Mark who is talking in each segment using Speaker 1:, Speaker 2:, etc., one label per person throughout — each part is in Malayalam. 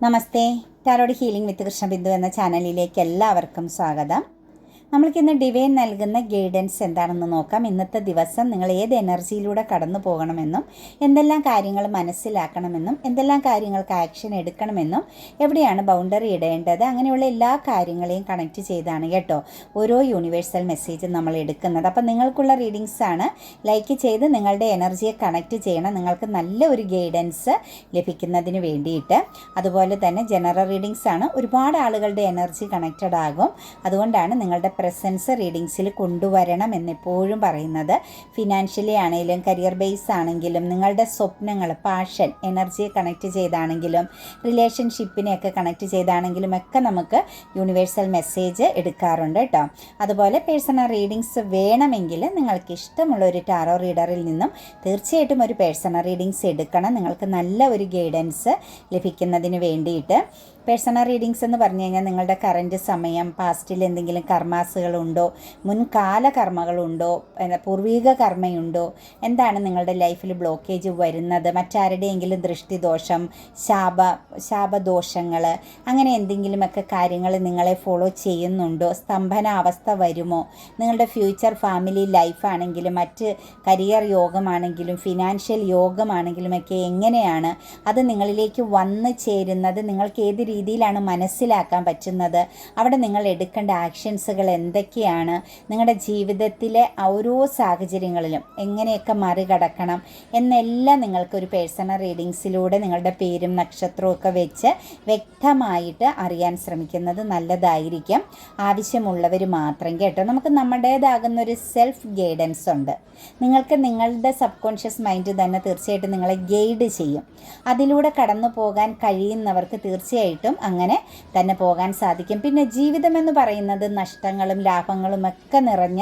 Speaker 1: നമസ്തേ. ടാരോഡ് ഹീലിംഗ് വിത്ത് കൃഷ്ണബിന്ദു എന്ന ചാനലിലേക്ക് എല്ലാവർക്കും സ്വാഗതം. നമ്മൾക്കിന്ന് ഡിവൈൻ നൽകുന്ന ഗൈഡൻസ് എന്താണെന്ന് നോക്കാം. ഇന്നത്തെ ദിവസം നിങ്ങൾ ഏത് എനർജിയിലൂടെ കടന്നു പോകണമെന്നും എന്തെല്ലാം കാര്യങ്ങൾ മനസ്സിലാക്കണമെന്നും എന്തെല്ലാം കാര്യങ്ങൾക്ക് ആക്ഷൻ എടുക്കണമെന്നും എവിടെയാണ് ബൗണ്ടറി ഇടേണ്ടത് അങ്ങനെയുള്ള എല്ലാ കാര്യങ്ങളെയും കണക്റ്റ് ചെയ്താണ് കേട്ടോ ഓരോ യൂണിവേഴ്സൽ മെസ്സേജും നമ്മൾ എടുക്കുന്നത്. അപ്പം നിങ്ങൾക്കുള്ള റീഡിങ്സ് ആണ്. ലൈക്ക് ചെയ്ത് നിങ്ങളുടെ എനർജിയെ കണക്റ്റ് ചെയ്യണം, നിങ്ങൾക്ക് നല്ല ഒരു ഗൈഡൻസ് ലഭിക്കുന്നതിന് വേണ്ടിയിട്ട്. അതുപോലെ തന്നെ ജനറൽ റീഡിങ്സ് ആണ്. ഒരുപാട് ആളുകളുടെ എനർജി കണക്റ്റഡ് ആകും. അതുകൊണ്ടാണ് നിങ്ങളുടെ പ്രസൻസ് റീഡിങ്സിൽ കൊണ്ടുവരണം എന്നെപ്പോഴും പറയുന്നത്. ഫിനാൻഷ്യലി ആണെങ്കിലും കരിയർ ബേസ് ആണെങ്കിലും നിങ്ങളുടെ സ്വപ്നങ്ങൾ, പാഷൻ, എനർജിയെ കണക്റ്റ് ചെയ്താണെങ്കിലും റിലേഷൻഷിപ്പിനെയൊക്കെ കണക്റ്റ് ചെയ്താണെങ്കിലും ഒക്കെ നമുക്ക് യൂണിവേഴ്സൽ മെസ്സേജ് എടുക്കാറുണ്ട് കേട്ടോ. അതുപോലെ പേഴ്സണൽ റീഡിങ്സ് വേണമെങ്കിൽ നിങ്ങൾക്ക് ഇഷ്ടമുള്ള ഒരു ടാറോ റീഡറിൽ നിന്നും തീർച്ചയായിട്ടും ഒരു പേഴ്സണൽ റീഡിങ്സ് എടുക്കണം, നിങ്ങൾക്ക് നല്ല ഒരു ഗൈഡൻസ് ലഭിക്കുന്നതിന് വേണ്ടിയിട്ട്. പേഴ്സണൽ റീഡിങ്സ് എന്ന് പറഞ്ഞു കഴിഞ്ഞാൽ നിങ്ങളുടെ കറൻറ്റ് സമയം, പാസ്റ്റിൽ എന്തെങ്കിലും കർമാസുകളുണ്ടോ, മുൻകാല കർമ്മകളുണ്ടോ, പൂർവിക കർമ്മയുണ്ടോ, എന്താണ് നിങ്ങളുടെ ലൈഫിൽ ബ്ലോക്കേജ് വരുന്നത്, മറ്റാരുടെയെങ്കിലും ദൃഷ്ടിദോഷം, ശാപദോഷങ്ങൾ, അങ്ങനെ എന്തെങ്കിലുമൊക്കെ കാര്യങ്ങൾ നിങ്ങളെ ഫോളോ ചെയ്യുന്നുണ്ടോ, സ്തംഭനാവസ്ഥ വരുമോ, നിങ്ങളുടെ ഫ്യൂച്ചർ ഫാമിലി ലൈഫാണെങ്കിലും മറ്റ് കരിയർ യോഗമാണെങ്കിലും ഫിനാൻഷ്യൽ യോഗമാണെങ്കിലുമൊക്കെ എങ്ങനെയാണ് അത് നിങ്ങളിലേക്ക് വന്നു ചേരുന്നത്, നിങ്ങൾക്ക് ഏത് രീതിയിലാണ് മനസ്സിലാക്കാൻ പറ്റുന്നത്, അവിടെ നിങ്ങൾ എടുക്കേണ്ട ആക്ഷൻസുകൾ എന്തൊക്കെയാണ്, നിങ്ങളുടെ ജീവിതത്തിലെ ഓരോ സാഹചര്യങ്ങളിലും എങ്ങനെയൊക്കെ മറികടക്കണം എന്നെല്ലാം നിങ്ങൾക്കൊരു പേഴ്സണൽ റീഡിങ്സിലൂടെ നിങ്ങളുടെ പേരും നക്ഷത്രവും ഒക്കെ വെച്ച് വ്യക്തമായിട്ട് അറിയാൻ ശ്രമിക്കുന്നത് നല്ലതായിരിക്കും. ആവശ്യമുള്ളവർ മാത്രം കേട്ടോ. നമുക്ക് നമ്മുടേതാകുന്ന ഒരു സെൽഫ് ഗൈഡൻസ് ഉണ്ട്. നിങ്ങൾക്ക് നിങ്ങളുടെ സബ് കോൺഷ്യസ് മൈൻഡ് തന്നെ തീർച്ചയായിട്ടും നിങ്ങളെ ഗൈഡ് ചെയ്യും. അതിലൂടെ കടന്നു പോകാൻ കഴിയുന്നവർക്ക് തീർച്ചയായിട്ടും അങ്ങനെ തന്നെ പോകാൻ സാധിക്കും. പിന്നെ ജീവിതം എന്ന് പറയുന്നത് നഷ്ടങ്ങളും ലാഭങ്ങളും ഒക്കെ നിറഞ്ഞ,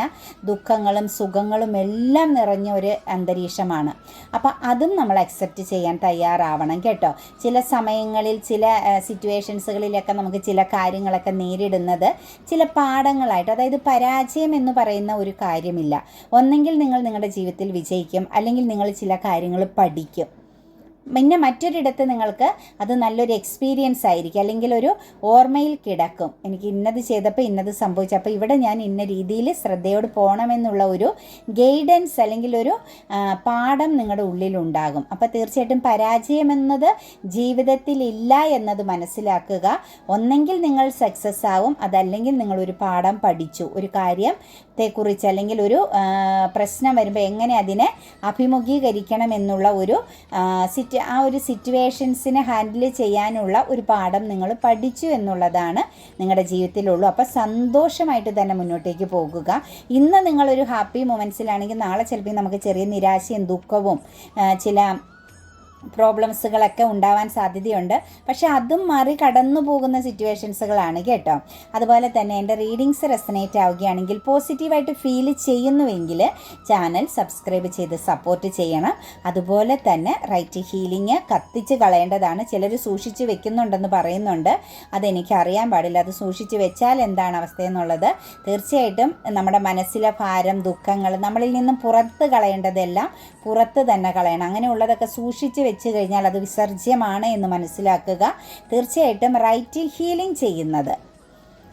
Speaker 1: ദുഃഖങ്ങളും സുഖങ്ങളും എല്ലാം നിറഞ്ഞ ഒരു അന്തരീക്ഷമാണ്. അപ്പം അതും നമ്മൾ അക്സെപ്റ്റ് ചെയ്യാൻ തയ്യാറാവണം കേട്ടോ. ചില സമയങ്ങളിൽ ചില സിറ്റുവേഷൻസുകളിലൊക്കെ നമുക്ക് ചില കാര്യങ്ങളൊക്കെ നേരിടുന്നത് ചില പാഠങ്ങളായിട്ട്, അതായത് പരാജയം എന്ന് പറയുന്ന ഒരു കാര്യമില്ല. ഒന്നെങ്കിൽ നിങ്ങൾ നിങ്ങളുടെ ജീവിതത്തിൽ വിജയിക്കും, അല്ലെങ്കിൽ നിങ്ങൾ ചില കാര്യങ്ങൾ പഠിക്കും. പിന്നെ മറ്റൊരിടത്ത് നിങ്ങൾക്ക് അത് നല്ലൊരു എക്സ്പീരിയൻസ് ആയിരിക്കും, അല്ലെങ്കിൽ ഒരു ഓർമ്മയിൽ കിടക്കും. എനിക്ക് ഇന്നത് ചെയ്തപ്പോൾ ഇന്നത് സംഭവിച്ചു, അപ്പോൾ ഇവിടെ ഞാൻ ഇന്ന രീതിയിൽ ശ്രദ്ധയോട് പോകണമെന്നുള്ള ഒരു ഗൈഡൻസ് അല്ലെങ്കിൽ ഒരു പാഠം നിങ്ങളുടെ ഉള്ളിലുണ്ടാകും. അപ്പോൾ തീർച്ചയായിട്ടും പരാജയം എന്നത് ജീവിതത്തിലില്ല എന്നത് മനസ്സിലാക്കുക. ഒന്നെങ്കിൽ നിങ്ങൾ സക്സസ് ആവും, അതല്ലെങ്കിൽ നിങ്ങളൊരു പാഠം പഠിച്ചു, ഒരു കാര്യത്തെക്കുറിച്ച് അല്ലെങ്കിൽ ഒരു പ്രശ്നം വരുമ്പോൾ എങ്ങനെ അതിനെ അഭിമുഖീകരിക്കണം എന്നുള്ള ഒരു ആ ഒരു സിറ്റുവേഷൻസിനെ ഹാൻഡിൽ ചെയ്യാനുള്ള ഒരു പാഠം നിങ്ങൾ പഠിച്ചു എന്നുള്ളതാണ് നിങ്ങളുടെ ജീവിതത്തിലുള്ളൂ. അപ്പോൾ സന്തോഷമായിട്ട് തന്നെ മുന്നോട്ടേക്ക് പോകുക. ഇന്ന് നിങ്ങളൊരു ഹാപ്പി മൊമെൻറ്റ്സിലാണെങ്കിൽ നാളെ ചിലപ്പോൾ നമുക്ക് ചെറിയ നിരാശയും ദുഃഖവും ചില പ്രോബ്ലംസുകളൊക്കെ ഉണ്ടാവാൻ സാധ്യതയുണ്ട്. പക്ഷേ അതും മറികടന്നു പോകുന്ന സിറ്റുവേഷൻസുകളാണ് കേട്ടോ. അതുപോലെ തന്നെ എൻ്റെ റീഡിങ്സ് റെസനേറ്റ് ആവുകയാണെങ്കിൽ പോസിറ്റീവായിട്ട് ഫീൽ ചെയ്യുന്നുവെങ്കിൽ ചാനൽ സബ്സ്ക്രൈബ് ചെയ്ത് സപ്പോർട്ട് ചെയ്യണം. അതുപോലെ തന്നെ റൈറ്റ് ഹീലിംഗ് കത്തിച്ച് കളയേണ്ടതാണ്. ചിലർ സൂക്ഷിച്ച് വെക്കുന്നുണ്ടെന്ന് പറയുന്നുണ്ട്. അതെനിക്ക് അറിയാൻ പാടില്ല. അത് സൂക്ഷിച്ച് വെച്ചാൽ എന്താണ് അവസ്ഥയെന്നുള്ളത്. തീർച്ചയായിട്ടും നമ്മുടെ മനസ്സിലെ ഭാരം, ദുഃഖങ്ങൾ നമ്മളിൽ നിന്നും പുറത്ത് കളയേണ്ടതെല്ലാം പുറത്ത് തന്നെ കളയണം. അങ്ങനെയുള്ളതൊക്കെ സൂക്ഷിച്ച് വെച്ച് കഴിഞ്ഞാൽ അത് വിസർജ്യമാണ് എന്ന് മനസ്സിലാക്കുക. തീർച്ചയായിട്ടും റൈറ്റ് ഹീലിംഗ് ചെയ്യുന്നത്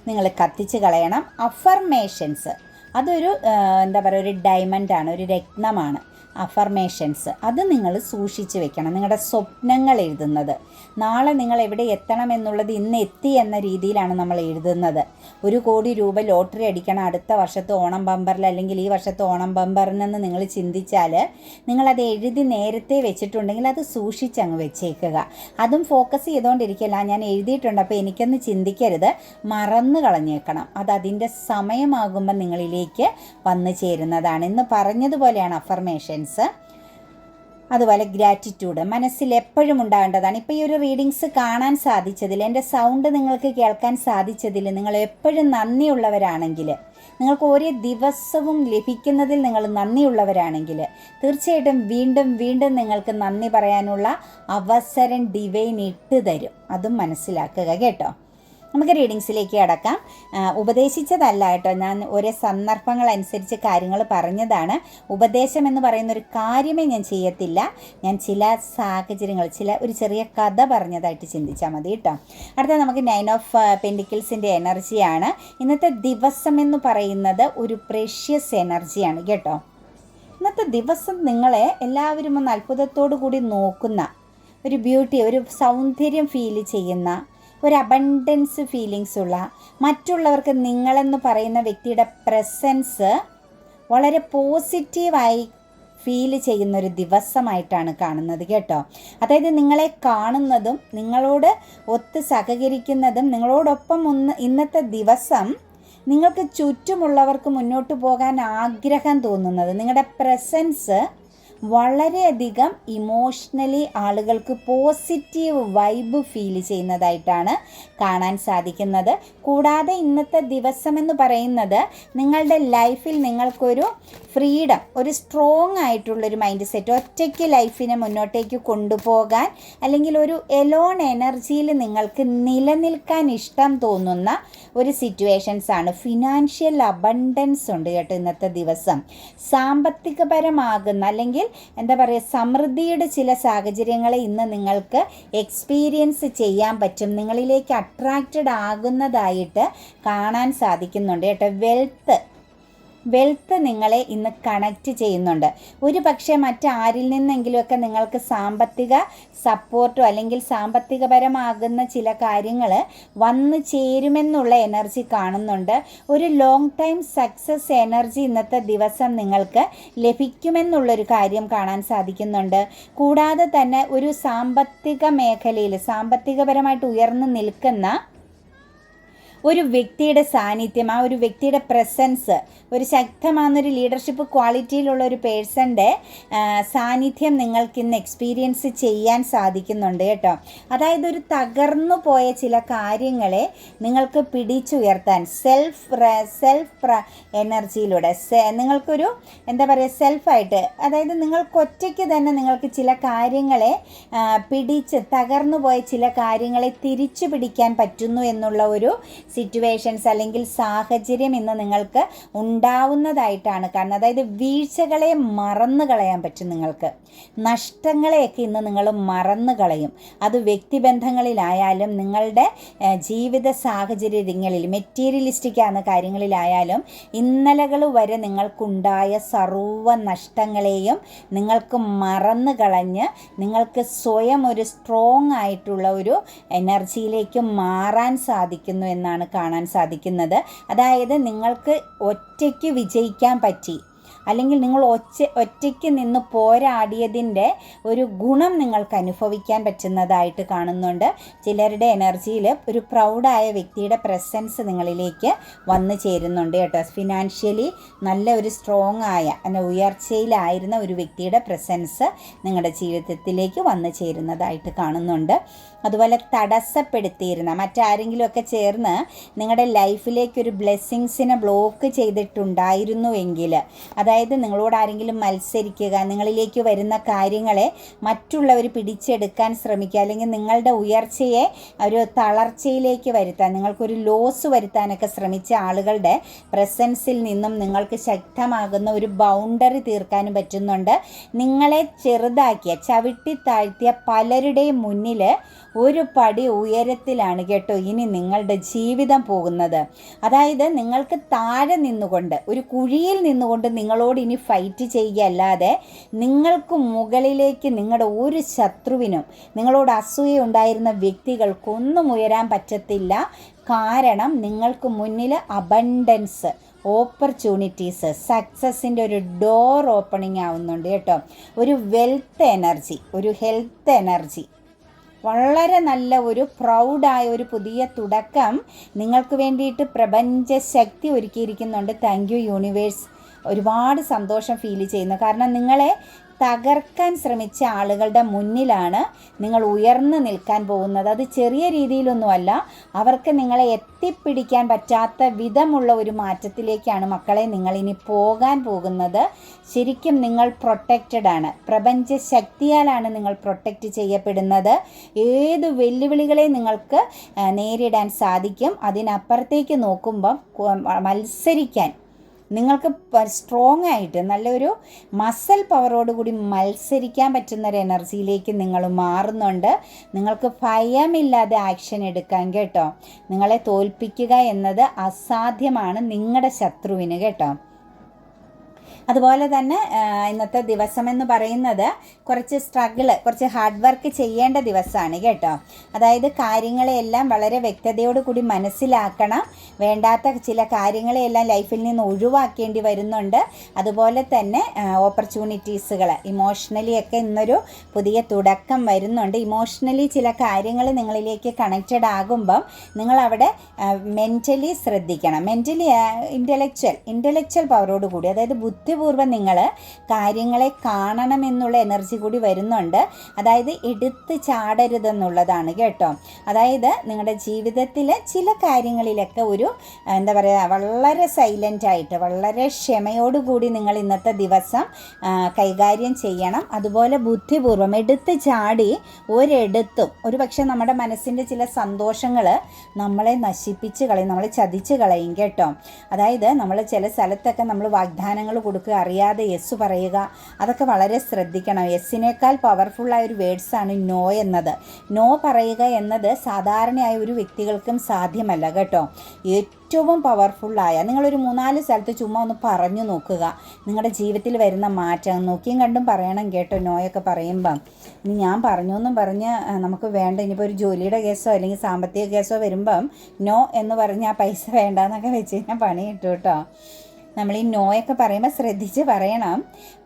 Speaker 1: നിങ്ങൾ കത്തിച്ച് കളയണം. അഫർമേഷൻസ് അതൊരു എന്താ പറയുക, ഒരു ഡയമണ്ടാണ്, ഒരു രത്നമാണ്. അഫർമേഷൻസ് അത് നിങ്ങൾ സൂക്ഷിച്ച് വെക്കണം. നിങ്ങളുടെ സ്വപ്നങ്ങൾ എഴുതുന്നത്, നാളെ നിങ്ങൾ എവിടെ എത്തണം എന്നുള്ളത് ഇന്ന് എത്തി എന്ന രീതിയിലാണ് നമ്മൾ എഴുതുന്നത്. 1 കോടി രൂപ ലോട്ടറി അടിക്കണം അടുത്ത വർഷത്തെ ഓണം ബമ്പറിൽ, അല്ലെങ്കിൽ ഈ വർഷത്തെ ഓണം ബമ്പറിനെന്ന് നിങ്ങൾ ചിന്തിച്ചാൽ നിങ്ങളത് എഴുതി നേരത്തെ വെച്ചിട്ടുണ്ടെങ്കിൽ അത് സൂക്ഷിച്ചങ്ങ് വെച്ചേക്കുക. അതും ഫോക്കസ് ചെയ്തുകൊണ്ടിരിക്കില്ല, ഞാൻ എഴുതിയിട്ടുണ്ട് അപ്പോൾ എനിക്കൊന്ന് ചിന്തിക്കരുത്, മറന്നു കളഞ്ഞേക്കണം. അത് അതിൻ്റെ സമയമാകുമ്പോൾ നിങ്ങളിലേക്ക് വന്നു ചേരുന്നതാണ്. ഇന്ന് പറഞ്ഞതുപോലെയാണ് അഫർമേഷൻ. അതുപോലെ ഗ്രാറ്റിറ്റ്യൂഡ് മനസ്സിൽ എപ്പോഴും ഉണ്ടാകേണ്ടതാണ്. ഇപ്പോൾ ഈ ഒരു റീഡിങ്സ് കാണാൻ സാധിച്ചതിൽ, എൻ്റെ സൗണ്ട് നിങ്ങൾക്ക് കേൾക്കാൻ സാധിച്ചതിൽ നിങ്ങൾ എപ്പോഴും നന്ദിയുള്ളവരാണെങ്കിൽ, നിങ്ങൾക്ക് ഓരോ ദിവസവും ലഭിക്കുന്നതിൽ നിങ്ങൾ നന്ദിയുള്ളവരാണെങ്കിൽ തീർച്ചയായിട്ടും വീണ്ടും വീണ്ടും നിങ്ങൾക്ക് നന്ദി പറയാനുള്ള അവസരം ഡിവൈൻ ഇട്ട് തരും. അതും മനസ്സിലാക്കുക കേട്ടോ. നമുക്ക് റീഡിങ്സിലേക്ക് കടക്കാം. ഉപദേശിച്ചതല്ല കേട്ടോ, ഞാൻ ഓരോ സന്ദർഭങ്ങളനുസരിച്ച് കാര്യങ്ങൾ പറഞ്ഞതാണ്. ഉപദേശം എന്ന് പറയുന്ന ഒരു കാര്യമേ ഞാൻ ചെയ്യത്തില്ല. ഞാൻ ചില സാഹചര്യങ്ങൾ, ഒരു ചെറിയ കഥ പറഞ്ഞതായിട്ട് ചിന്തിച്ചാൽ മതി കേട്ടോ. അടുത്ത നമുക്ക് 9 ഓഫ് പെൻഡിക്കിൾസിൻ്റെ എനർജിയാണ്. ഇന്നത്തെ ദിവസം എന്ന് പറയുന്നത് ഒരു പ്രഷ്യസ് എനർജിയാണ് കേട്ടോ. ഇന്നത്തെ ദിവസം നിങ്ങളെ എല്ലാവരും ഒന്ന് അത്ഭുതത്തോടു കൂടി നോക്കുന്ന, ഒരു ബ്യൂട്ടി, ഒരു സൗന്ദര്യം ഫീൽ ചെയ്യുന്ന, ഒരു അബണ്ടൻസ് ഫീലിങ്സ് ഉള്ള, മറ്റുള്ളവർക്ക് നിങ്ങളെന്ന് പറയുന്ന വ്യക്തിയുടെ പ്രസൻസ് വളരെ പോസിറ്റീവായി ഫീൽ ചെയ്യുന്നൊരു ദിവസമായിട്ടാണ് കാണുന്നത് കേട്ടോ. അതായത് നിങ്ങളെ കാണുന്നതും നിങ്ങളോട് ഒത്ത് സഹകരിക്കുന്നതും നിങ്ങളോടൊപ്പം ഇന്നത്തെ ദിവസം നിങ്ങൾക്ക് ചുറ്റുമുള്ളവർക്ക് മുന്നോട്ട് പോകാൻ ആഗ്രഹം തോന്നുന്നത്, നിങ്ങളുടെ പ്രസൻസ് വളരെയധികം ഇമോഷണലി ആളുകൾക്ക് പോസിറ്റീവ് വൈബ് ഫീൽ ചെയ്യുന്നതായിട്ടാണ് കാണാൻ സാധിക്കുന്നത്. കൂടാതെ ഇന്നത്തെ ദിവസം എന്ന് പറയുന്നത് നിങ്ങളുടെ ലൈഫിൽ നിങ്ങൾക്കൊരു ഫ്രീഡം, ഒരു സ്ട്രോങ് ആയിട്ടുള്ളൊരു മൈൻഡ് സെറ്റ്, ഒറ്റയ്ക്ക് ലൈഫിനെ മുന്നോട്ടേക്ക് കൊണ്ടുപോകാൻ അല്ലെങ്കിൽ ഒരു എലോൺ എനർജിയിൽ നിങ്ങൾക്ക് നിലനിൽക്കാൻ ഇഷ്ടം തോന്നുന്ന ഒരു സിറ്റുവേഷൻസാണ്. ഫിനാൻഷ്യൽ അബണ്ടൻസ് ഉണ്ട് കേട്ടോ ഇന്നത്തെ ദിവസം. സാമ്പത്തികപരമാകുന്ന അല്ലെങ്കിൽ എന്താ പറയുക, സമൃദ്ധിയുടെ ചില സാഹചര്യങ്ങളെ ഇന്ന് നിങ്ങൾക്ക് എക്സ്പീരിയൻസ് ചെയ്യാൻ പറ്റും. നിങ്ങളിലേക്ക് അട്രാക്റ്റഡ് ആകുന്നതായിട്ട് കാണാൻ സാധിക്കുന്നുണ്ട് കേട്ടോ. വെൽത്ത് നിങ്ങളെ ഇന്ന് കണക്റ്റ് ചെയ്യുന്നുണ്ട്. ഒരു പക്ഷേ മറ്റാരിൽ നിന്നെങ്കിലുമൊക്കെ നിങ്ങൾക്ക് സാമ്പത്തിക സപ്പോർട്ടോ അല്ലെങ്കിൽ സാമ്പത്തികപരമാകുന്ന ചില കാര്യങ്ങൾ വന്നു ചേരുമെന്നുള്ള എനർജി കാണുന്നുണ്ട്. ഒരു ലോങ് ടൈം സക്സസ് എനർജി ഇന്നത്തെ ദിവസം നിങ്ങൾക്ക് ലഭിക്കുമെന്നുള്ളൊരു കാര്യം കാണാൻ സാധിക്കുന്നുണ്ട്. കൂടാതെ തന്നെ ഒരു സാമ്പത്തിക മേഖലയിൽ സാമ്പത്തികപരമായിട്ട് ഉയർന്നു നിൽക്കുന്ന ഒരു വ്യക്തിയുടെ സാന്നിധ്യം, ആ ഒരു വ്യക്തിയുടെ പ്രസൻസ്, ഒരു ശക്തമാകുന്നൊരു ലീഡർഷിപ്പ് ക്വാളിറ്റിയിലുള്ള ഒരു പേഴ്സൻ്റെ സാന്നിധ്യം നിങ്ങൾക്കിന്ന് എക്സ്പീരിയൻസ് ചെയ്യാൻ സാധിക്കുന്നുണ്ട് കേട്ടോ. അതായത് ഒരു തകർന്നു പോയ ചില കാര്യങ്ങളെ നിങ്ങൾക്ക് പിടിച്ചുയർത്താൻ സെൽഫ് എനർജിയിലൂടെ നിങ്ങൾക്കൊരു എന്താ പറയുക, സെൽഫായിട്ട്, അതായത് നിങ്ങൾക്കൊറ്റയ്ക്ക് തന്നെ നിങ്ങൾക്ക് ചില കാര്യങ്ങളെ തകർന്നു പോയ ചില കാര്യങ്ങളെ തിരിച്ചു പിടിക്കാൻ പറ്റുന്നു എന്നുള്ള ഒരു സിറ്റുവേഷൻസ് അല്ലെങ്കിൽ സാഹചര്യം ഇന്ന് നിങ്ങൾക്ക് ഉണ്ടാവുന്നതായിട്ടാണ് കാണുന്നത്. അതായത് വീഴ്ചകളെ മറന്നു കളയാൻ പറ്റും നിങ്ങൾക്ക്. നഷ്ടങ്ങളെയൊക്കെ ഇന്ന് നിങ്ങൾ മറന്നു കളയും. അത് വ്യക്തിബന്ധങ്ങളിലായാലും നിങ്ങളുടെ ജീവിത സാഹചര്യങ്ങളിൽ മെറ്റീരിയലിസ്റ്റിക് ആകുന്ന കാര്യങ്ങളിലായാലും ഇന്നലകൾ വരെ നിങ്ങൾക്കുണ്ടായ സർവ്വ നഷ്ടങ്ങളെയും നിങ്ങൾക്ക് മറന്നു കളഞ്ഞ് നിങ്ങൾക്ക് സ്വയം ഒരു സ്ട്രോങ് ആയിട്ടുള്ള ഒരു എനർജിയിലേക്ക് മാറാൻ സാധിക്കുന്നു എന്നാണ് കാണാൻ സാധിക്കുന്നത്. അതായത് നിങ്ങൾക്ക് ഒറ്റയ്ക്ക് വിജയിക്കാൻ പറ്റി, അല്ലെങ്കിൽ നിങ്ങൾ ഒറ്റയ്ക്ക് നിന്ന് പോരാടിയതിൻ്റെ ഒരു ഗുണം നിങ്ങൾക്ക് അനുഭവിക്കാൻ പറ്റുന്നതായിട്ട് കാണുന്നുണ്ട്. ചിലരുടെ എനർജിയിൽ ഒരു പ്രൗഡായ വ്യക്തിയുടെ പ്രസൻസ് നിങ്ങളിലേക്ക് വന്നു ചേരുന്നുണ്ട് കേട്ടോ. ഫിനാൻഷ്യലി നല്ല ഒരു സ്ട്രോങ് ആയ ഉയർച്ചയിലായിരുന്ന ഒരു വ്യക്തിയുടെ പ്രസൻസ് നിങ്ങളുടെ ജീവിതത്തിലേക്ക് വന്നു ചേരുന്നതായിട്ട് കാണുന്നുണ്ട്. അതുപോലെ തടസ്സപ്പെടുത്തിയിരുന്ന മറ്റാരെങ്കിലുമൊക്കെ ചേർന്ന് നിങ്ങളുടെ ലൈഫിലേക്കൊരു ബ്ലെസ്സിങ്സിനെ ബ്ലോക്ക് ചെയ്തിട്ടുണ്ടായിരുന്നുവെങ്കിൽ, അതായത് നിങ്ങളോട് ആരെങ്കിലും മത്സരിക്കുക, നിങ്ങളിലേക്ക് വരുന്ന കാര്യങ്ങളെ മറ്റുള്ളവർ പിടിച്ചെടുക്കാൻ ശ്രമിക്കുക, അല്ലെങ്കിൽ നിങ്ങളുടെ ഉയർച്ചയെ ഒരു തളർച്ചയിലേക്ക് വരുത്താൻ, നിങ്ങൾക്കൊരു ലോസ് വരുത്താനൊക്കെ ശ്രമിച്ച ആളുകളുടെ പ്രസൻസിൽ നിന്നും നിങ്ങൾക്ക് ശക്തമാകുന്ന ഒരു ബൗണ്ടറി തീർക്കാനും പറ്റുന്നുണ്ട്. നിങ്ങളെ ചെറുതാക്കിയ, ചവിട്ടി താഴ്ത്തിയ പലരുടെയും മുന്നിൽ ഒരു പടി ഉയരത്തിലാണ് കേട്ടോ ഇനി നിങ്ങളുടെ ജീവിതം പോകുന്നത്. അതായത് നിങ്ങൾക്ക് താഴെ നിന്നുകൊണ്ട്, ഒരു കുഴിയിൽ നിന്നുകൊണ്ട് നിങ്ങളോട് ഇനി ഫൈറ്റ് ചെയ്യുകയല്ലാതെ നിങ്ങൾക്ക് മുകളിലേക്ക് നിങ്ങളുടെ ഒരു ശത്രുവിനും, നിങ്ങളോട് അസൂയ ഉണ്ടായിരുന്ന വ്യക്തികൾക്കൊന്നും ഉയരാൻ പറ്റത്തില്ല. കാരണം നിങ്ങൾക്ക് മുന്നിൽ അബണ്ടൻസ്, ഓപ്പർച്യൂണിറ്റീസ്, സക്സസിൻ്റെ ഒരു ഡോർ ഓപ്പണിംഗ് ആവുന്നുണ്ട് കേട്ടോ. ഒരു വെൽത്ത് എനർജി, ഒരു ഹെൽത്ത് എനർജി, വളരെ നല്ല ഒരു പ്രൗഡായ ഒരു പുതിയ തുടക്കം നിങ്ങൾക്ക് വേണ്ടിയിട്ട് പ്രപഞ്ച ശക്തി ഒരുക്കിയിരിക്കുന്നുണ്ട്. Thank you universe. ഒരുപാട് സന്തോഷം ഫീൽ ചെയ്യുന്നു. കാരണം നിങ്ങളെ തകർക്കാൻ ശ്രമിച്ച ആളുകളുടെ മുന്നിലാണ് നിങ്ങൾ ഉയർന്നു നിൽക്കാൻ പോകുന്നത്. അത് ചെറിയ രീതിയിലൊന്നുമല്ല, അവർക്ക് നിങ്ങളെ എത്തിപ്പിടിക്കാൻ പറ്റാത്ത വിധമുള്ള ഒരു മാറ്റത്തിലേക്കാണ് മക്കളെ നിങ്ങളിനി പോകാൻ പോകുന്നത്. ശരിക്കും നിങ്ങൾ പ്രൊട്ടക്റ്റഡ് ആണ്. പ്രപഞ്ച ശക്തിയാലാണ് നിങ്ങൾ പ്രൊട്ടക്റ്റ് ചെയ്യപ്പെടുന്നത്. ഏത് വെല്ലുവിളികളെ നിങ്ങൾക്ക് നേരിടാൻ സാധിക്കും. അതിനപ്പുറത്തേക്ക് നോക്കുമ്പം മത്സരിക്കാൻ നിങ്ങൾക്ക് സ്ട്രോങ് ആയിട്ട് നല്ലൊരു മസിൽ പവറോടുകൂടി മത്സരിക്കാൻ പറ്റുന്നൊരു എനർജിയിലേക്ക് നിങ്ങൾ മാറുന്നുണ്ട്. നിങ്ങൾക്ക് ഭയമില്ലാതെ ആക്ഷൻ എടുക്കാൻ കേട്ടോ. നിങ്ങളെ തോൽപ്പിക്കുക എന്നത് അസാധ്യമാണ് നിങ്ങളുടെ ശത്രുവിന് കേട്ടോ. അതുപോലെ തന്നെ ഇന്നത്തെ ദിവസം എന്ന് പറയുന്നത് കുറച്ച് കുറച്ച് ഹാർഡ് വർക്ക് ചെയ്യേണ്ട ദിവസമാണ് കേട്ടോ. അതായത് കാര്യങ്ങളെയെല്ലാം വളരെ വ്യക്തതയോടുകൂടി മനസ്സിലാക്കണം. വേണ്ടാത്ത ചില കാര്യങ്ങളെയെല്ലാം ലൈഫിൽ നിന്ന് ഒഴിവാക്കേണ്ടി വരുന്നുണ്ട്. അതുപോലെ തന്നെ ഓപ്പർച്യൂണിറ്റീസുകൾ ഇമോഷണലി ഒക്കെ ഇന്നൊരു പുതിയ തുടക്കം വരുന്നുണ്ട്. ഇമോഷണലി ചില കാര്യങ്ങൾ നിങ്ങളിലേക്ക് കണക്റ്റഡ് ആകുമ്പം നിങ്ങളവിടെ മെൻ്റലി ശ്രദ്ധിക്കണം. മെൻ്റലി ഇൻ്റലക്ച്വൽ പവറോടുകൂടി, അതായത് ബുദ്ധിപൂർവ്വം നിങ്ങൾ കാര്യങ്ങളെ കാണണമെന്നുള്ള എനർജി കൂടി വരുന്നുണ്ട്. അതായത് എടുത്ത് ചാടരുതെന്നുള്ളതാണ് കേട്ടോ. അതായത് നിങ്ങളുടെ ജീവിതത്തിൽ ചില കാര്യങ്ങളിലൊക്കെ ഒരു എന്താ പറയുക, വളരെ സൈലൻ്റായിട്ട് വളരെ ക്ഷമയോടുകൂടി നിങ്ങൾ ഇന്നത്തെ ദിവസം കൈകാര്യം ചെയ്യണം. അതുപോലെ ബുദ്ധിപൂർവ്വം എടുത്ത് ചാടി ഒരു പക്ഷേ നമ്മുടെ മനസ്സിൻ്റെ ചില സന്തോഷങ്ങൾ നമ്മളെ നശിപ്പിച്ച് കളയും, നമ്മളെ ചതിച്ച് കളയും കേട്ടോ. അതായത് നമ്മൾ ചില സ്ഥലത്തൊക്കെ നമ്മൾ വാഗ്ദാനങ്ങൾ കൊടുക്കുക, അറിയാതെ യെസ് പറയുക, അതൊക്കെ വളരെ ശ്രദ്ധിക്കണം. യെസ്സിനേക്കാൾ പവർഫുള്ളായ ഒരു വേർഡ്സാണ് നോ എന്നത്. നോ പറയുക എന്നത് സാധാരണയായ ഒരു വ്യക്തികൾക്കും സാധ്യമല്ല കേട്ടോ. ഏറ്റവും പവർഫുള്ളായ നിങ്ങളൊരു 3-4 സ്ഥലത്ത് ചുമ്മാ ഒന്ന് പറഞ്ഞു നോക്കുക. നിങ്ങളുടെ ജീവിതത്തിൽ വരുന്ന മാറ്റം നോക്കിയും കണ്ടും പറയണം കേട്ടോ. നോയൊക്കെ പറയുമ്പം ഇനി ഞാൻ പറഞ്ഞു എന്നും പറഞ്ഞ് നമുക്ക് വേണ്ട, ഇനിയിപ്പോൾ ഒരു ജോലിയുടെ കേസോ അല്ലെങ്കിൽ സാമ്പത്തിക കേസോ വരുമ്പം നോ എന്ന് പറഞ്ഞ് ആ പൈസ വേണ്ടാന്നൊക്കെ വെച്ച് കഴിഞ്ഞാൽ പണി കിട്ടും കേട്ടോ. നമ്മൾ ഈ നോയൊക്കെ പറയുമ്പോൾ ശ്രദ്ധിച്ച് പറയണം.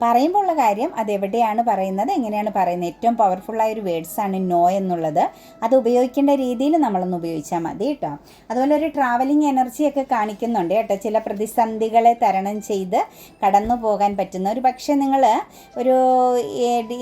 Speaker 1: പറയുമ്പോൾ ഉള്ള കാര്യം അതെവിടെയാണ് പറയുന്നത്, എങ്ങനെയാണ് പറയുന്നത്. ഏറ്റവും പവർഫുള്ളായൊരു വേർഡ്സാണ് നോ എന്നുള്ളത്. അത് ഉപയോഗിക്കേണ്ട രീതിയിൽ നമ്മളൊന്ന് ഉപയോഗിച്ചാൽ മതി കേട്ടോ. അതുപോലെ ഒരു ട്രാവലിംഗ് എനർജിയൊക്കെ കാണിക്കുന്നുണ്ട് കേട്ടോ. ചില പ്രതിസന്ധികളെ തരണം ചെയ്ത് കടന്നു പോകാൻ പറ്റുന്ന ഒരു പക്ഷേ നിങ്ങൾ ഒരു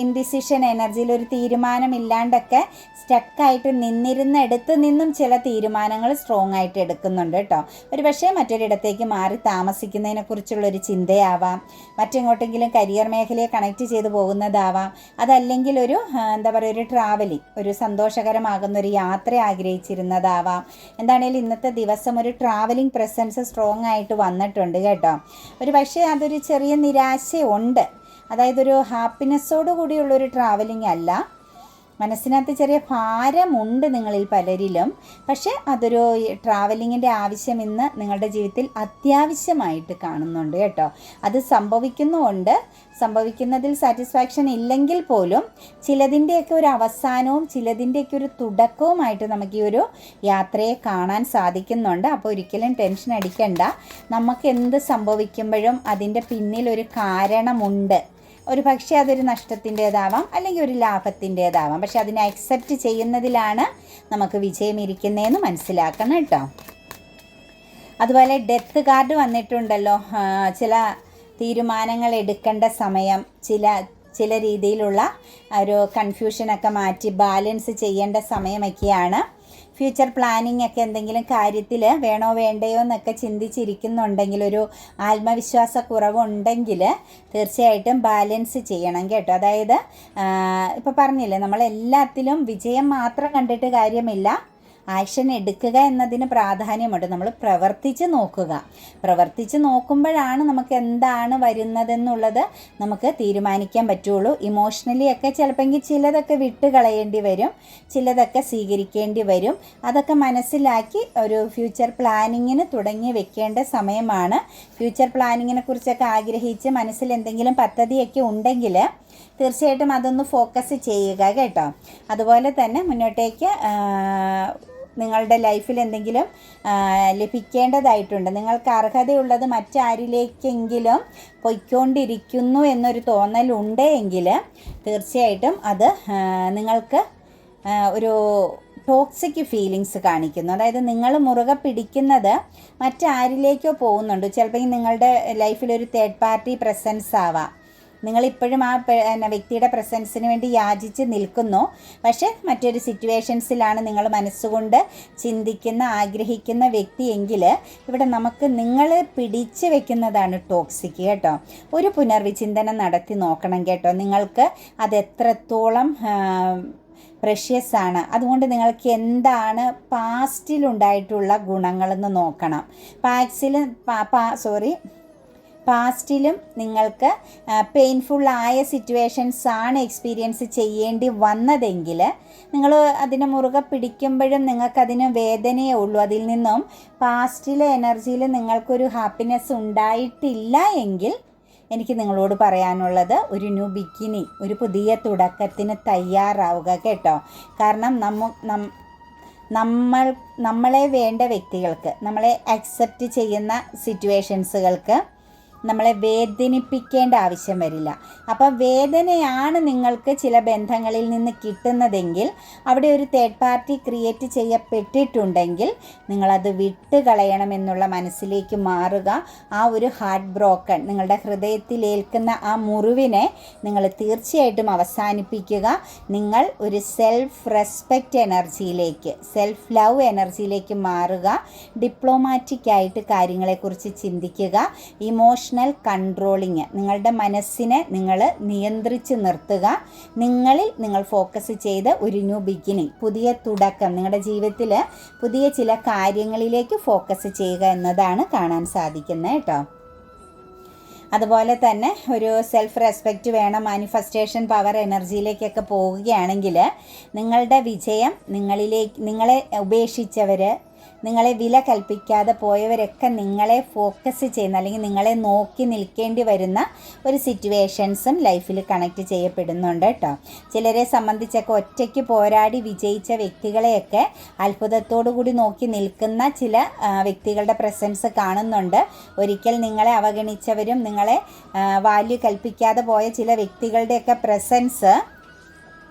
Speaker 1: ഇൻഡിസിഷൻ എനർജിയിൽ ഒരു തീരുമാനമില്ലാണ്ടൊക്കെ സ്റ്റക്കായിട്ട് നിന്നിരുന്നിടത്ത് നിന്നും ചില തീരുമാനങ്ങൾ സ്ട്രോങ് ആയിട്ട് എടുക്കുന്നുണ്ട് കേട്ടോ. ഒരു പക്ഷേ മറ്റൊരിടത്തേക്ക് മാറി താമസിക്കുന്നതിനെക്കുറിച്ചുള്ളൊരു ചിന്തയാവാം, മറ്റെങ്ങോട്ടെങ്കിലും കരിയർ മേഖലയെ കണക്റ്റ് ചെയ്ത് പോകുന്നതാവാം. അതല്ലെങ്കിൽ ഒരു എന്താ പറയുക, ഒരു ട്രാവലിംഗ്, ഒരു സന്തോഷകരമാകുന്ന ഒരു യാത്ര ആഗ്രഹിച്ചിരുന്നതാവാം. എന്താണെങ്കിലും ഇന്നത്തെ ദിവസം ഒരു ട്രാവലിംഗ് പ്രസൻസ് സ്ട്രോങ് ആയിട്ട് വന്നിട്ടുണ്ട് കേട്ടോ. ഒരു പക്ഷേ അതൊരു ചെറിയ നിരാശയുണ്ട്. അതായത് ഒരു ഹാപ്പിനെസ്സോടു കൂടിയുള്ളൊരു ട്രാവലിംഗ് അല്ല. മനസ്സിനകത്ത് ചെറിയ ഭാരമുണ്ട് നിങ്ങളിൽ പലരിലും. പക്ഷേ അതൊരു ട്രാവലിങ്ങിൻ്റെ ആവശ്യം ഇന്ന് നിങ്ങളുടെ ജീവിതത്തിൽ അത്യാവശ്യമായിട്ട് കാണുന്നുണ്ട് കേട്ടോ. അത് സംഭവിക്കുന്നതിൽ സാറ്റിസ്ഫാക്ഷൻ ഇല്ലെങ്കിൽ പോലും ചിലതിൻ്റെയൊക്കെ ഒരു അവസാനവും ചിലതിൻ്റെയൊക്കെ ഒരു തുടക്കവുമായിട്ട് നമുക്ക് ഈ ഒരു യാത്രയെ കാണാൻ സാധിക്കുന്നുണ്ട്. അപ്പോൾ ഒരിക്കലും ടെൻഷൻ അടിക്കണ്ട. നമുക്ക് എന്ത് സംഭവിക്കുമ്പോഴും അതിൻ്റെ പിന്നിലൊരു കാരണമുണ്ട്. ഒരു പക്ഷേ അതൊരു നഷ്ടത്തിൻ്റേതാവാം, അല്ലെങ്കിൽ ഒരു ലാഭത്തിൻ്റേതാവാം. പക്ഷെ അതിനെ അക്സെപ്റ്റ് ചെയ്യുന്നതിലാണ് നമുക്ക് വിജയം ഇരിക്കുന്നതെന്ന് മനസ്സിലാക്കണം കേട്ടോ. അതുപോലെ ഡെത്ത് കാർഡ് വന്നിട്ടുണ്ടല്ലോ. ചില തീരുമാനങ്ങൾ എടുക്കേണ്ട സമയം, ചില രീതിയിലുള്ള ഒരു കൺഫ്യൂഷനൊക്കെ മാറ്റി ബാലൻസ് ചെയ്യേണ്ട സമയമൊക്കെയാണ്. ഫ്യൂച്ചർ പ്ലാനിങ് ഒക്കെ എന്തെങ്കിലും കാര്യത്തിൽ വേണോ വേണ്ടയോ എന്നൊക്കെ ചിന്തിച്ചിരിക്കുന്നുണ്ടെങ്കിൽ, ഒരു ആത്മവിശ്വാസക്കുറവുണ്ടെങ്കിൽ തീർച്ചയായിട്ടും ബാലൻസ് ചെയ്യണം കേട്ടോ. അതായത് ഇപ്പോൾ പറഞ്ഞില്ലേ, നമ്മളെല്ലാത്തിലും വിജയം മാത്രം കണ്ടിട്ട് കാര്യമില്ല, ആക്ഷൻ എടുക്കുക എന്നതിന് പ്രാധാന്യമുണ്ട്. നമ്മൾ പ്രവർത്തിച്ച് നോക്കുമ്പോഴാണ് നമുക്ക് എന്താണ് വരുന്നതെന്നുള്ളത് നമുക്ക് തീരുമാനിക്കാൻ പറ്റുള്ളൂ. ഇമോഷണലി ഒക്കെ ചിലപ്പോൾ ചിലതൊക്കെ വിട്ട് കളയേണ്ടി വരും, ചിലതൊക്കെ സ്വീകരിക്കേണ്ടി വരും. അതൊക്കെ മനസ്സിലാക്കി ഒരു ഫ്യൂച്ചർ പ്ലാനിങ്ങിന് തുടങ്ങി വെക്കേണ്ട സമയമാണ്. ഫ്യൂച്ചർ പ്ലാനിങ്ങിനെ കുറിച്ചൊക്കെ ആഗ്രഹിച്ച് മനസ്സിൽ എന്തെങ്കിലും പദ്ധതിയൊക്കെ ഉണ്ടെങ്കിൽ തീർച്ചയായിട്ടും അതൊന്ന് ഫോക്കസ് ചെയ്യുക കേട്ടോ. അതുപോലെ തന്നെ മുന്നോട്ടേക്ക് നിങ്ങളുടെ ലൈഫിൽ എന്തെങ്കിലും ലഭിക്കേണ്ടതായിട്ടുണ്ട്, നിങ്ങൾക്ക് അർഹതയുള്ളത് മറ്റാരിലേക്കെങ്കിലും പൊയ്ക്കൊണ്ടിരിക്കുന്നു എന്നൊരു തോന്നലുണ്ട് എങ്കിൽ തീർച്ചയായിട്ടും അത് നിങ്ങൾക്ക് ഒരു ടോക്സിക് ഫീലിങ്സ് കാണിക്കുന്നു. അതായത് നിങ്ങൾ മുറുകെ പിടിക്കുന്നത് മറ്റാരിലേക്കോ പോകുന്നുണ്ട്. ചിലപ്പോൾ നിങ്ങളുടെ ലൈഫിലൊരു തേർഡ് പാർട്ടി പ്രസൻസ് ആവാം. നിങ്ങളിപ്പോഴും ആ വ്യക്തിയുടെ പ്രസൻസിന് വേണ്ടി യാചിച്ച് നിൽക്കുന്നു. പക്ഷേ മറ്റൊരു സിറ്റുവേഷൻസിലാണ് നിങ്ങൾ മനസ്സുകൊണ്ട് ചിന്തിക്കുന്ന ആഗ്രഹിക്കുന്ന വ്യക്തിയെങ്കിൽ ഇവിടെ നമുക്ക് നിങ്ങളെ പിടിച്ച് വെക്കുന്നതാണ് ടോക്സിക് കേട്ടോ. ഒരു പുനർവിചിന്തനം നടത്തി നോക്കണം കേട്ടോ. നിങ്ങൾക്ക് അതെത്രത്തോളം പ്രഷ്യസ് ആണ്. അതുകൊണ്ട് നിങ്ങൾക്ക് എന്താണ് പാസ്റ്റിലുണ്ടായിട്ടുള്ള ഗുണങ്ങളെന്ന് നോക്കണം. പാസ്റ്റിലും നിങ്ങൾക്ക് പെയിൻഫുള്ളായ സിറ്റുവേഷൻസ് ആണ് എക്സ്പീരിയൻസ് ചെയ്യേണ്ടി വന്നതെങ്കിൽ നിങ്ങൾ അതിനെ മുറുകെ പിടിക്കുമ്പോഴും നിങ്ങൾക്കതിന് വേദനയേ ഉള്ളൂ. അതിൽ നിന്നും പാസ്റ്റിലെ എനർജിയിൽ നിങ്ങൾക്കൊരു ഹാപ്പിനെസ് ഉണ്ടായിട്ടില്ല എങ്കിൽ എനിക്ക് നിങ്ങളോട് പറയാനുള്ളത് ഒരു ന്യൂ ബിഗിനിങ്, ഒരു പുതിയ തുടക്കത്തിന് തയ്യാറാവുക കേട്ടോ. കാരണം നമ്മളെ വേണ്ട വ്യക്തികൾക്ക്, നമ്മളെ അക്സെപ്റ്റ് ചെയ്യുന്ന സിറ്റുവേഷൻസുകൾക്ക് നമ്മളെ വേദനിപ്പിക്കേണ്ട ആവശ്യം വരില്ല. അപ്പോൾ വേദനയാണ് നിങ്ങൾക്ക് ചില ബന്ധങ്ങളിൽ നിന്ന് കിട്ടുന്നതെങ്കിൽ, അവിടെ ഒരു തേർഡ് പാർട്ടി ക്രിയേറ്റ് ചെയ്യപ്പെട്ടിട്ടുണ്ടെങ്കിൽ നിങ്ങളത് വിട്ട് കളയണമെന്നുള്ള മനസ്സിലേക്ക് മാറുക. ആ ഒരു ഹാർട്ട് ബ്രോക്കൺ, നിങ്ങളുടെ ഹൃദയത്തിലേൽക്കുന്ന ആ മുറിവിനെ നിങ്ങൾ തീർച്ചയായിട്ടും അവസാനിപ്പിക്കുക. നിങ്ങൾ ഒരു സെൽഫ് റെസ്പെക്റ്റ് എനർജിയിലേക്ക്, സെൽഫ് ലവ് എനർജിയിലേക്ക് മാറുക. ഡിപ്ലോമാറ്റിക് ആയിട്ട് കാര്യങ്ങളെക്കുറിച്ച് ചിന്തിക്കുക. ഇമോഷണൽ കൺട്രോളിങ്, നിങ്ങളുടെ മനസ്സിനെ നിങ്ങൾ നിയന്ത്രിച്ച് നിർത്തുക. നിങ്ങൾ ഫോക്കസ് ചെയ്ത് ഒരു ന്യൂ ബിഗിനിങ്, പുതിയ തുടക്കം, നിങ്ങളുടെ ജീവിതത്തിൽ പുതിയ ചില കാര്യങ്ങളിലേക്ക് ഫോക്കസ് ചെയ്യുക എന്നതാണ് കാണാൻ സാധിക്കുന്നത് കേട്ടോ. അതുപോലെ തന്നെ ഒരു സെൽഫ് റെസ്പെക്റ്റ് വേണം. മാനിഫെസ്റ്റേഷൻ പവർ എനർജിയിലേക്കൊക്കെ പോവുകയാണെങ്കിൽ നിങ്ങളുടെ വിജയം, നിങ്ങളെ ഉപേക്ഷിച്ചവർ, നിങ്ങളെ വില കൽപ്പിക്കാതെ പോയവരൊക്കെ നിങ്ങളെ ഫോക്കസ് ചെയ്യുന്ന അല്ലെങ്കിൽ നിങ്ങളെ നോക്കി നിൽക്കേണ്ടി വരുന്ന ഒരു സിറ്റുവേഷൻസും ലൈഫിൽ കണക്റ്റ് ചെയ്യപ്പെടുന്നുണ്ട് കേട്ടോ. ചിലരെ സംബന്ധിച്ചൊക്കെ ഒറ്റയ്ക്ക് പോരാടി വിജയിച്ച വ്യക്തികളെയൊക്കെ അത്ഭുതത്തോടു കൂടി നോക്കി നിൽക്കുന്ന ചില വ്യക്തികളുടെ പ്രസൻസ് കാണുന്നുണ്ട്. ഒരിക്കൽ നിങ്ങളെ അവഗണിച്ചവരും നിങ്ങളെ വാല്യൂ കൽപ്പിക്കാതെ പോയ ചില വ്യക്തികളുടെയൊക്കെ പ്രസൻസ്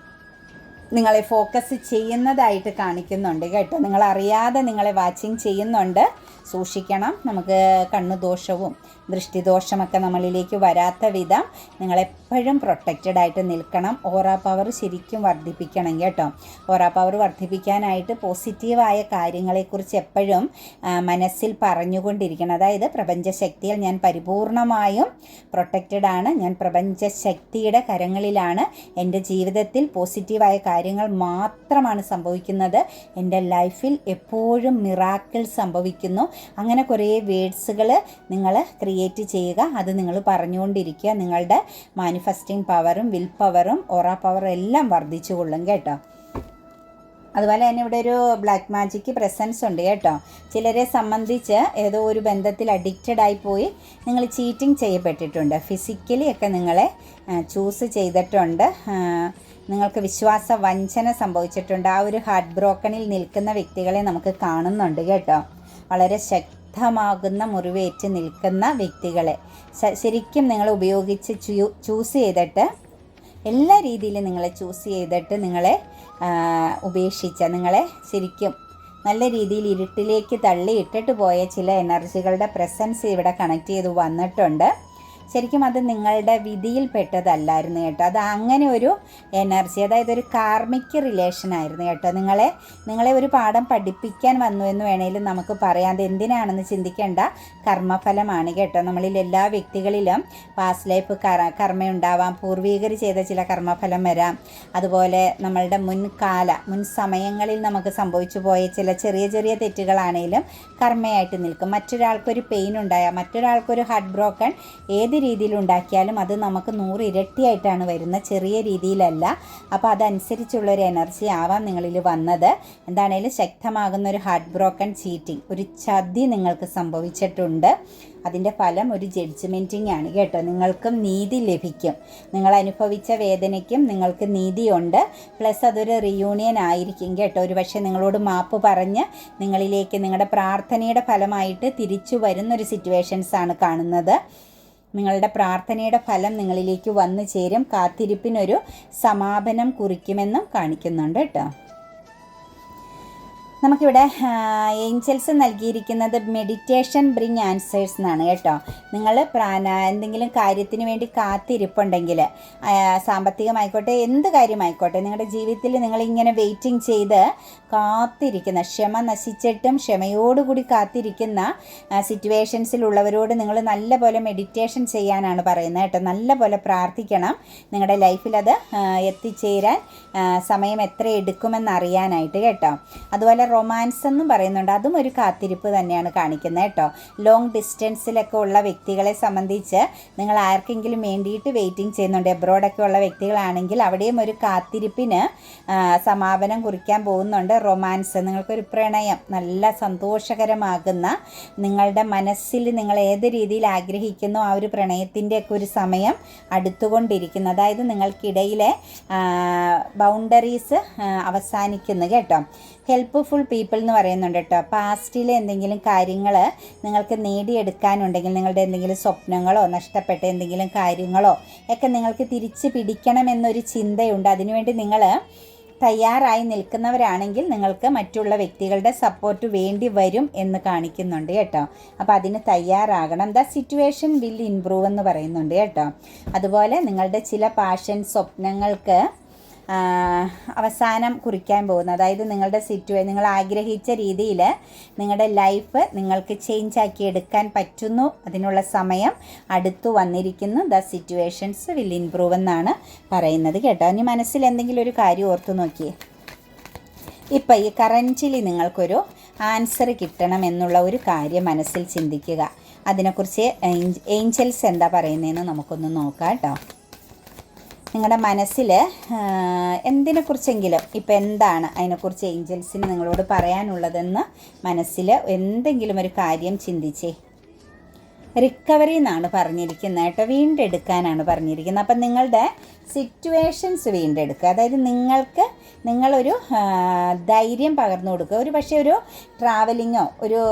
Speaker 1: നിങ്ങളെ ഫോക്കസ് ചെയ്യുന്നതായിട്ട് കാണിക്കുന്നുണ്ട് കേട്ടോ. നിങ്ങളറിയാതെ നിങ്ങളെ വാച്ചിങ് ചെയ്യുന്നുണ്ട്. സൂക്ഷിക്കണം. നമുക്ക് കണ്ണുദോഷവും ദൃഷ്ടിദോഷമൊക്കെ നമ്മളിലേക്ക് വരാത്ത വിധം നിങ്ങളെപ്പോഴും പ്രൊട്ടക്റ്റഡ് ആയിട്ട് നിൽക്കണം. ഓറ പവർ ശരിക്കും വർദ്ധിപ്പിക്കണം കേട്ടോ. ഓറ പവർ വർദ്ധിപ്പിക്കാനായിട്ട് പോസിറ്റീവായ കാര്യങ്ങളെക്കുറിച്ച് എപ്പോഴും മനസ്സിൽ പറഞ്ഞുകൊണ്ടിരിക്കണം. അതായത് പ്രപഞ്ചശക്തിയിൽ ഞാൻ പരിപൂർണമായും പ്രൊട്ടക്റ്റഡ് ആണ്, ഞാൻ പ്രപഞ്ചശക്തിയുടെ കരങ്ങളിലാണ്, എൻ്റെ ജീവിതത്തിൽ പോസിറ്റീവായ കാര്യങ്ങൾ മാത്രമാണ് സംഭവിക്കുന്നത്, എൻ്റെ ലൈഫിൽ എപ്പോഴും മിറാക്കിൾ സംഭവിക്കുന്നു. അങ്ങനെ കുറേ വേർഡ്സുകൾ നിങ്ങൾ ക്രിയേറ്റ് ചെയ്യുക. അത് നിങ്ങൾ പറഞ്ഞുകൊണ്ടിരിക്കുക. നിങ്ങളുടെ മാനിഫെസ്റ്റിംഗ് പവറും വിൽ പവറും ഓറ പവറും എല്ലാം വർദ്ധിച്ചു കൊള്ളും കേട്ടോ. അതുപോലെ തന്നെ ഇവിടെ ഒരു ബ്ലാക്ക് മാജിക്ക് പ്രസൻസ് ഉണ്ട് കേട്ടോ. ചിലരെ സംബന്ധിച്ച് ഏതോ ഒരു ബന്ധത്തിൽ അഡിക്റ്റഡ് ആയിപ്പോയി നിങ്ങൾ ചീറ്റിംഗ് ചെയ്യപ്പെട്ടിട്ടുണ്ട്. ഫിസിക്കലി ഒക്കെ നിങ്ങളെ ചൂസ് ചെയ്തിട്ടുണ്ട്. നിങ്ങൾക്ക് വിശ്വാസ വഞ്ചന സംഭവിച്ചിട്ടുണ്ട്. ആ ഒരു ഹാർട്ട് ബ്രോക്കണിൽ നിൽക്കുന്ന വ്യക്തികളെ നമുക്ക് കാണുന്നുണ്ട് കേട്ടോ. വളരെ ശക്തമാകുന്ന മുറിവേറ്റ് നിൽക്കുന്ന വ്യക്തികളെ ശരിക്കും നിങ്ങൾ ഉപയോഗിച്ച് ചൂസ് ചെയ്തിട്ട്, എല്ലാ രീതിയിലും നിങ്ങളെ ചൂസ് ചെയ്തിട്ട് നിങ്ങളെ ഉപേക്ഷിച്ച, നിങ്ങളെ ശരിക്കും നല്ല രീതിയിൽ ഇരുട്ടിലേക്ക് തള്ളി ഇട്ടിട്ട് പോയ ചില എനർജികളുടെ പ്രസൻസ് ഇവിടെ കണക്ട് ചെയ്ത് വന്നിട്ടുണ്ട്. ശരിക്കും അത് നിങ്ങളുടെ വിധിയിൽപ്പെട്ടതല്ലായിരുന്നു കേട്ടോ. അത് അങ്ങനെ ഒരു എനർജി, അതായത് ഒരു കാർമിക് റിലേഷൻ ആയിരുന്നു കേട്ടോ. നിങ്ങളെ ഒരു പാഠം പഠിപ്പിക്കാൻ വന്നു എന്ന് വേണമെങ്കിലും നമുക്ക് പറയാം. അത് എന്തിനാണെന്ന് ചിന്തിക്കേണ്ട, കർമ്മഫലമാണ് കേട്ടോ. നമ്മളിൽ എല്ലാ വ്യക്തികളിലും പാസ്റ്റ് ലൈഫ് കർമ്മയുണ്ടാവാം, പൂർവീകർ ചെയ്ത ചില കർമ്മഫലം വരാം. അതുപോലെ നമ്മളുടെ മുൻ സമയങ്ങളിൽ നമുക്ക് സംഭവിച്ചു പോയ ചില ചെറിയ ചെറിയ തെറ്റുകളാണെങ്കിലും കർമ്മയായിട്ട് നിൽക്കും. മറ്റൊരാൾക്കൊരു പെയിൻ ഉണ്ടായാൽ, മറ്റൊരാൾക്കൊരു ഹാർട്ട് ബ്രോക്കൺ ഏത് രീതിയിലുണ്ടാക്കിയാലും അത് നമുക്ക് 100 ഇരട്ടിയായിട്ടാണ് വരുന്നത്, ചെറിയ രീതിയിലല്ല. അപ്പോൾ അതനുസരിച്ചുള്ളൊരു എനർജി ആവാം നിങ്ങളിൽ വന്നത്. എന്താണേലും ശക്തമാകുന്ന ഒരു ഹാർട്ട് ബ്രോക്കൺ ചീറ്റിംഗ്, ഒരു ചതി നിങ്ങൾക്ക് സംഭവിച്ചിട്ടുണ്ട്. അതിൻ്റെ ഫലം ഒരു ജഡ്ജ്മെൻറ്റിംഗ് ആണ് കേട്ടോ. നിങ്ങൾക്കും നീതി ലഭിക്കും. നിങ്ങൾ അനുഭവിച്ച വേദനയ്ക്കും നിങ്ങൾക്ക് നീതിയുണ്ട്. പ്ലസ് അതൊരു റിയൂണിയൻ ആയിരിക്കും കേട്ടോ. ഒരു പക്ഷേ നിങ്ങളോട് മാപ്പ് പറഞ്ഞ് നിങ്ങളിലേക്ക് നിങ്ങളുടെ പ്രാർത്ഥനയുടെ ഫലമായിട്ട് തിരിച്ചു വരുന്നൊരു സിറ്റുവേഷൻസാണ് കാണുന്നത്. നിങ്ങളുടെ പ്രാർത്ഥനയുടെ ഫലം നിങ്ങളിലേക്ക് വന്നു ചേരും. കാത്തിരിപ്പിനൊരു സമാപനം കുറിക്കുമെന്നും കാണിക്കുന്നുണ്ട് കേട്ടോ. നമുക്കിവിടെ ഏഞ്ചൽസ് നൽകിയിരിക്കുന്നത് മെഡിറ്റേഷൻ ബ്രിങ് ആൻസേഴ്സ് എന്നാണ് കേട്ടോ. നിങ്ങൾ എന്തെങ്കിലും കാര്യത്തിന് വേണ്ടി കാത്തിരിപ്പുണ്ടെങ്കിൽ, സാമ്പത്തികമായിക്കോട്ടെ എന്ത് കാര്യമായിക്കോട്ടെ, നിങ്ങളുടെ ജീവിതത്തിൽ നിങ്ങളിങ്ങനെ വെയിറ്റിംഗ് ചെയ്ത് കാത്തിരിക്കുന്ന, ക്ഷമ നശിച്ചിട്ടും ക്ഷമയോടുകൂടി കാത്തിരിക്കുന്ന സിറ്റുവേഷൻസിലുള്ളവരോട് നിങ്ങൾ നല്ല പോലെ മെഡിറ്റേഷൻ ചെയ്യാനാണ് പറയുന്നത് കേട്ടോ. നല്ല പോലെ പ്രാർത്ഥിക്കണം, നിങ്ങളുടെ ലൈഫിൽ അത് എത്തിച്ചേരാൻ സമയം എത്ര എടുക്കുമെന്നറിയാനായിട്ട് കേട്ടോ. അതുപോലെ റൊമാൻസ് എന്നും പറയുന്നുണ്ട്, അതും ഒരു കാത്തിരിപ്പ് തന്നെയാണ് കാണിക്കുന്നത് കേട്ടോ. ലോങ് ഡിസ്റ്റൻസിലൊക്കെ ഉള്ള വ്യക്തികളെ സംബന്ധിച്ച് നിങ്ങൾ ആർക്കെങ്കിലും വേണ്ടിയിട്ട് വെയിറ്റിംഗ് ചെയ്യുന്നുണ്ട്, എബ്രോഡൊക്കെ ഉള്ള വ്യക്തികളാണെങ്കിൽ അവിടെയും ഒരു കാത്തിരിപ്പിന് സമാപനം കുറിക്കാൻ പോകുന്നുണ്ട്. റൊമാൻസ്, നിങ്ങൾക്കൊരു പ്രണയം നല്ല സന്തോഷകരമാകുന്ന, നിങ്ങളുടെ മനസ്സിൽ നിങ്ങൾ ഏത് രീതിയിൽ ആഗ്രഹിക്കുന്നു ആ ഒരു പ്രണയത്തിൻ്റെയൊക്കെ ഒരു സമയം അടുത്തുകൊണ്ടിരിക്കുന്നു. അതായത് നിങ്ങൾക്കിടയിലെ ബൗണ്ടറീസ് അവസാനിക്കുന്നു കേട്ടോ. ഹെൽപ്പ്ഫുൾ പീപ്പിൾ എന്ന് പറയുന്നുണ്ട് കേട്ടോ. പാസ്റ്റിലെ എന്തെങ്കിലും കാര്യങ്ങൾ നിങ്ങൾക്ക് നേടിയെടുക്കാനുണ്ടെങ്കിൽ, നിങ്ങളുടെ എന്തെങ്കിലും സ്വപ്നങ്ങളോ നഷ്ടപ്പെട്ട എന്തെങ്കിലും കാര്യങ്ങളോ ഒക്കെ നിങ്ങൾക്ക് തിരിച്ച് പിടിക്കണമെന്നൊരു ചിന്തയുണ്ട്. അതിനുവേണ്ടി നിങ്ങൾ തയ്യാറായി നിൽക്കുന്നവരാണെങ്കിൽ നിങ്ങൾക്ക് മറ്റുള്ള വ്യക്തികളുടെ സപ്പോർട്ട് വേണ്ടി വരും എന്ന് കാണിക്കുന്നുണ്ട് കേട്ടോ. അപ്പോൾ അതിന് തയ്യാറാകണം. ദ സിറ്റുവേഷൻ വിൽ ഇംപ്രൂവ് എന്ന് പറയുന്നുണ്ട് കേട്ടോ. അതുപോലെ നിങ്ങളുടെ ചില പാഷൻ, സ്വപ്നങ്ങൾക്ക് അവസാനം കുറിക്കാൻ പോകുന്നു. അതായത് നിങ്ങളുടെ നിങ്ങൾ ആഗ്രഹിച്ച രീതിയിൽ നിങ്ങളുടെ ലൈഫ് നിങ്ങൾക്ക് ചേഞ്ച് ആക്കി എടുക്കാൻ പറ്റുന്നു. അതിനുള്ള സമയം അടുത്തു വന്നിരിക്കുന്നു. ദ സിറ്റുവേഷൻസ് വിൽ ഇംപ്രൂവ് എന്നാണ് പറയുന്നത് കേട്ടോ. ഇനി മനസ്സിൽ എന്തെങ്കിലും ഒരു കാര്യം ഓർത്തു നോക്കിയേ. ഇപ്പം ഈ കറൻറ്റിലി നിങ്ങൾക്കൊരു ആൻസർ കിട്ടണം എന്നുള്ള ഒരു കാര്യം മനസ്സിൽ ചിന്തിക്കുക. അതിനെക്കുറിച്ച് ഏഞ്ചൽസ് എന്താ പറയുന്നതെന്ന് നമുക്കൊന്ന് നോക്കാം കേട്ടോ. നിങ്ങളുടെ മനസ്സിൽ എന്തിനെക്കുറിച്ചെങ്കിലും, ഇപ്പം എന്താണ് അതിനെക്കുറിച്ച് ഏഞ്ചൽസിന് നിങ്ങളോട് പറയാനുള്ളതെന്ന് മനസ്സിൽ എന്തെങ്കിലും ഒരു കാര്യം ചിന്തിച്ചേ. റിക്കവറി എന്നാണ് പറഞ്ഞിരിക്കുന്നത് കേട്ടോ, വീണ്ടെടുക്കാനാണ് പറഞ്ഞിരിക്കുന്നത്. അപ്പം നിങ്ങളുടെ സിറ്റുവേഷൻസ് വീണ്ടെടുക്കുക, അതായത് നിങ്ങളൊരു ധൈര്യം പകർന്നു കൊടുക്കുക. ഒരു പക്ഷേ ഒരു ട്രാവലിങ്ങോ ഒരു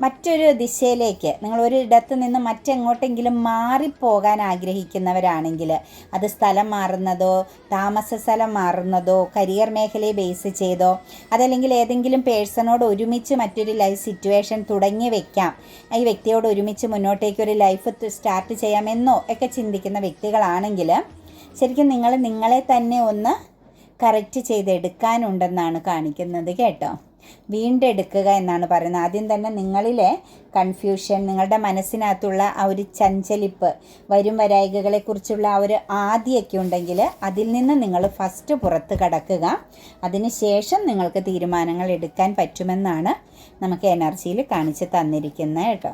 Speaker 1: മറ്റൊരു ദിശയിലേക്ക്, നിങ്ങൾ ഇടത്ത് നിന്ന് മറ്റെങ്ങോട്ടെങ്കിലും മാറിപ്പോകാൻ ആഗ്രഹിക്കുന്നവരാണെങ്കിൽ, അത് സ്ഥലം മാറുന്നതോ താമസ സ്ഥലം മാറുന്നതോ കരിയർ മേഖലയെ ബേസ് ചെയ്തോ, അതല്ലെങ്കിൽ ഏതെങ്കിലും പേഴ്സണോട് ഒരുമിച്ച് മറ്റൊരു ലൈഫ് സിറ്റുവേഷൻ തുടങ്ങി വെക്കാം, ഈ വ്യക്തിയോട് ഒരുമിച്ച് മുന്നോട്ടേക്കൊരു ലൈഫ് സ്റ്റാർട്ട് ചെയ്യാമെന്നോ ഒക്കെ ചിന്തിക്കുന്ന വ്യക്തികളാണെങ്കിൽ ശരിക്കും നിങ്ങളെ തന്നെ ഒന്ന് കറക്റ്റ് ചെയ്തെടുക്കാനുണ്ടെന്നാണ് കാണിക്കുന്നത് കേട്ടോ. വീണ്ടെടുക്കുക എന്നാണ് പറയുന്നത്. ആദ്യം തന്നെ നിങ്ങളിലെ കൺഫ്യൂഷൻ, നിങ്ങളുടെ മനസ്സിനകത്തുള്ള ആ ഒരു ചഞ്ചലിപ്പ്, വരും വരായികകളെക്കുറിച്ചുള്ള ആ ഒരു ആദിയൊക്കെ ഉണ്ടെങ്കിൽ അതിൽ നിന്ന് നിങ്ങൾ ഫസ്റ്റ് പുറത്ത് കടക്കുക. അതിനുശേഷം നിങ്ങൾക്ക് തീരുമാനങ്ങൾ എടുക്കാൻ പറ്റുമെന്നാണ് നമുക്ക് എനർജിയിൽ കാണിച്ച് തന്നിരിക്കുന്നത് കേട്ടോ.